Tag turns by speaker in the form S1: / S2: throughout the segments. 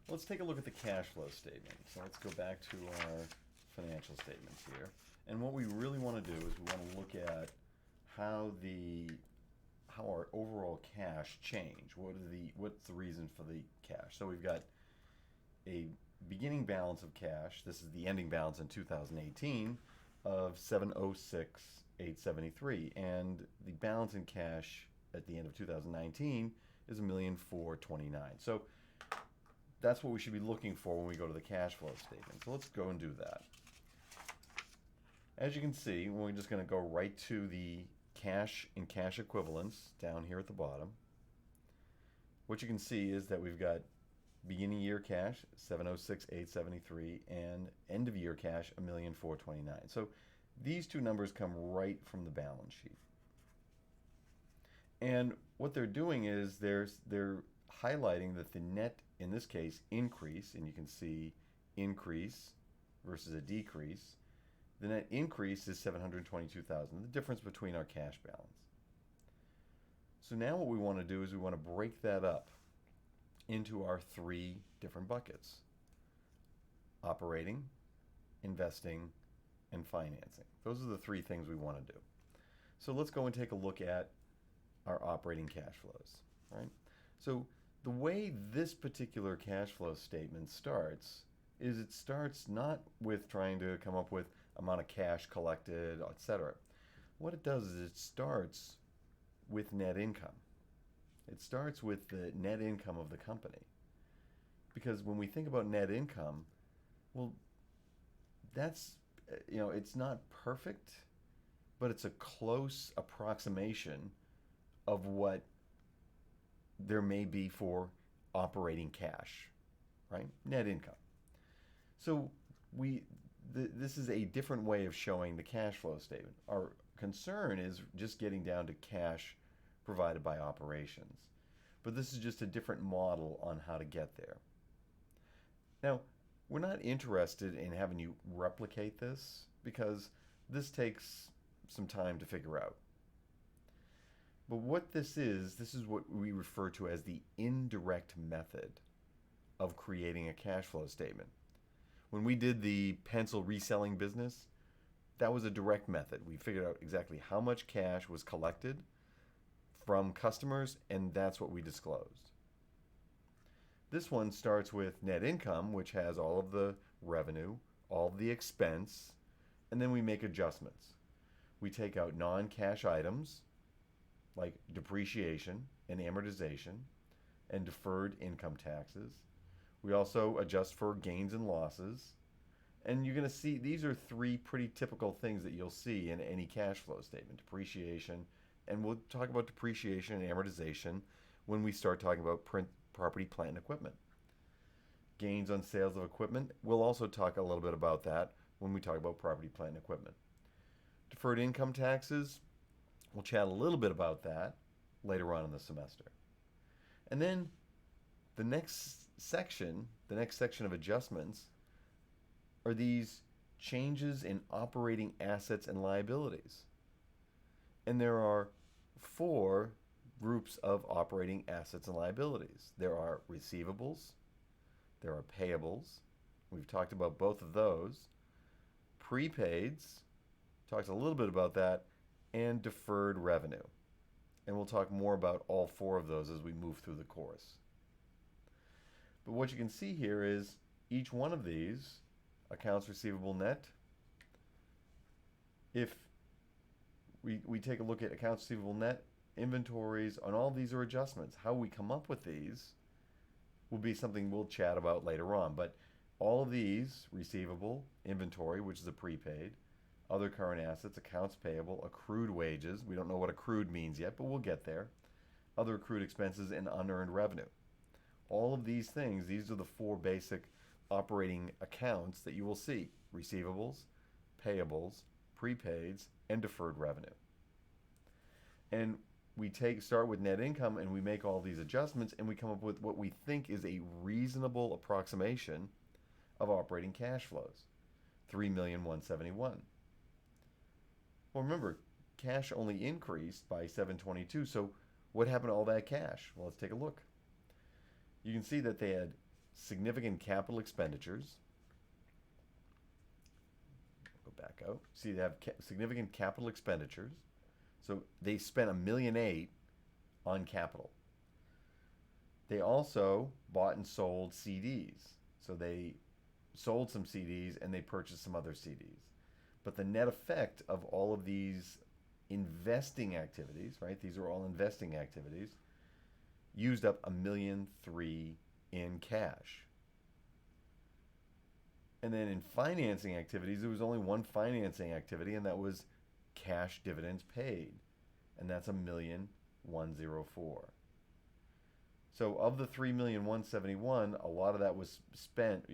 S1: Let's take a look at the cash flow statement. So let's go back to our financial statements here. And what we really want to do is we want to look at how our overall cash change. What's the reason for the cash? So we've got a beginning balance of cash. This is the ending balance in 2018 of 706,873, and the balance in cash at the end of 2019 is 1,429,000. So that's what we should be looking for when we go to the cash flow statement. So let's go and do that. As you can see, we're just going to go right to the cash and cash equivalents down here at the bottom. What you can see is that we've got beginning year cash 706,873 and end of year cash 1,429,000. So these two numbers come right from the balance sheet. And what they're doing is they're highlighting that the net, in this case, increase, and you can see increase versus a decrease. The net increase is 722,000, the difference between our cash balance. So now what we want to do is we want to break that up into our three different buckets: operating, investing, and financing. Those are the three things we want to do. So let's go and take a look at our operating cash flows, right? So the way this particular cash flow statement starts is it starts not with trying to come up with amount of cash collected, etc. What it does is it starts with net income. It starts with the net income of the company. Because when we think about net income, well, that's, it's not perfect, but it's a close approximation of what there may be for operating cash, right? Net income. So this is a different way of showing the cash flow statement. Our concern is just getting down to cash provided by operations. But this is just a different model on how to get there. Now, we're not interested in having you replicate this because this takes some time to figure out. But what this is what we refer to as the indirect method of creating a cash flow statement. When we did the pencil reselling business, that was a direct method. We figured out exactly how much cash was collected from customers, and that's what we disclosed. This one starts with net income, which has all of the revenue, all of the expense, and then we make adjustments. We take out non-cash items like depreciation and amortization and deferred income taxes. We also adjust for gains and losses. And you're going to see these are three pretty typical things that you'll see in any cash flow statement: depreciation, and we'll talk about depreciation and amortization when we start talking about property, plant, and equipment. Gains on sales of equipment, we'll also talk a little bit about that when we talk about property, plant, and equipment. Deferred income taxes, we'll chat a little bit about that later on in the semester. And then the next section of adjustments are these changes in operating assets and liabilities. And there are four groups of operating assets and liabilities. There are receivables, there are payables, we've talked about both of those, prepaids, talked a little bit about that, and deferred revenue. And we'll talk more about all four of those as we move through the course. But what you can see here is each one of these, accounts receivable net, if we take a look at accounts receivable net, inventories, and all these are adjustments. How we come up with these will be something we'll chat about later on. But all of these, receivable, inventory, which is a prepaid, other current assets, accounts payable, accrued wages. We don't know what accrued means yet, but we'll get there. Other accrued expenses and unearned revenue. All of these things, these are the four basic operating accounts that you will see: receivables, payables, prepaids, and deferred revenue. And we start with net income and we make all these adjustments and we come up with what we think is a reasonable approximation of operating cash flows: 3,171,000. Well, remember, cash only increased by 722. So what happened to all that cash? Well, let's take a look. You can see that they had significant capital expenditures. Go back out. See, they have significant capital expenditures. So they spent $1.8 million on capital. They also bought and sold CDs. So they sold some CDs and they purchased some other CDs. But the net effect of all of these investing activities, right? These are all investing activities, used up $1.3 million in cash. And then in financing activities, there was only one financing activity, and that was cash dividends paid. And that's $1.104 million. So of the $3,171,000, a lot of that was spent,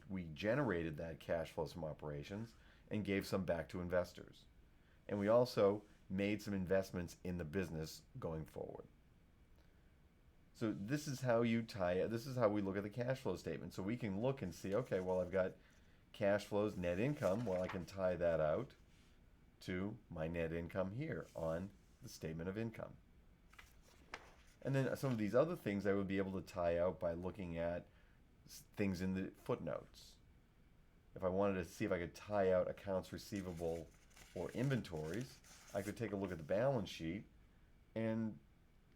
S1: we generated that cash flows from operations and gave some back to investors. And we also made some investments in the business going forward. So this is how we look at the cash flow statement. So we can look and see, okay, well, I've got cash flows, net income. Well, I can tie that out to my net income here on the statement of income. And then some of these other things I would be able to tie out by looking at things in the footnotes. If I wanted to see if I could tie out accounts receivable or inventories, I could take a look at the balance sheet and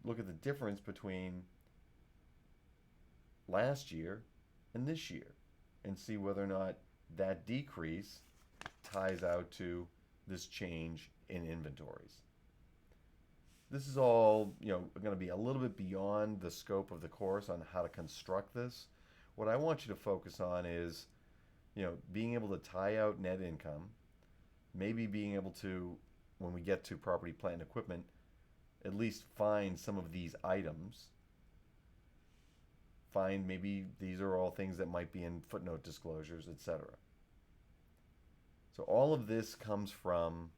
S1: look at the difference between last year and this year and see whether or not that decrease ties out to this change in inventories. This is all, going to be a little bit beyond the scope of the course on how to construct this. What I want you to focus on is, being able to tie out net income, maybe being able to, when we get to property, plant, and equipment, at least find some of these items. Find maybe these are all things that might be in footnote disclosures, etc. So all of this comes from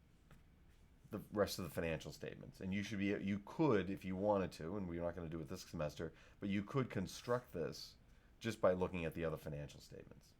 S1: the rest of the financial statements, and you could, if you wanted to, and we're not going to do it this semester, but you could construct this just by looking at the other financial statements.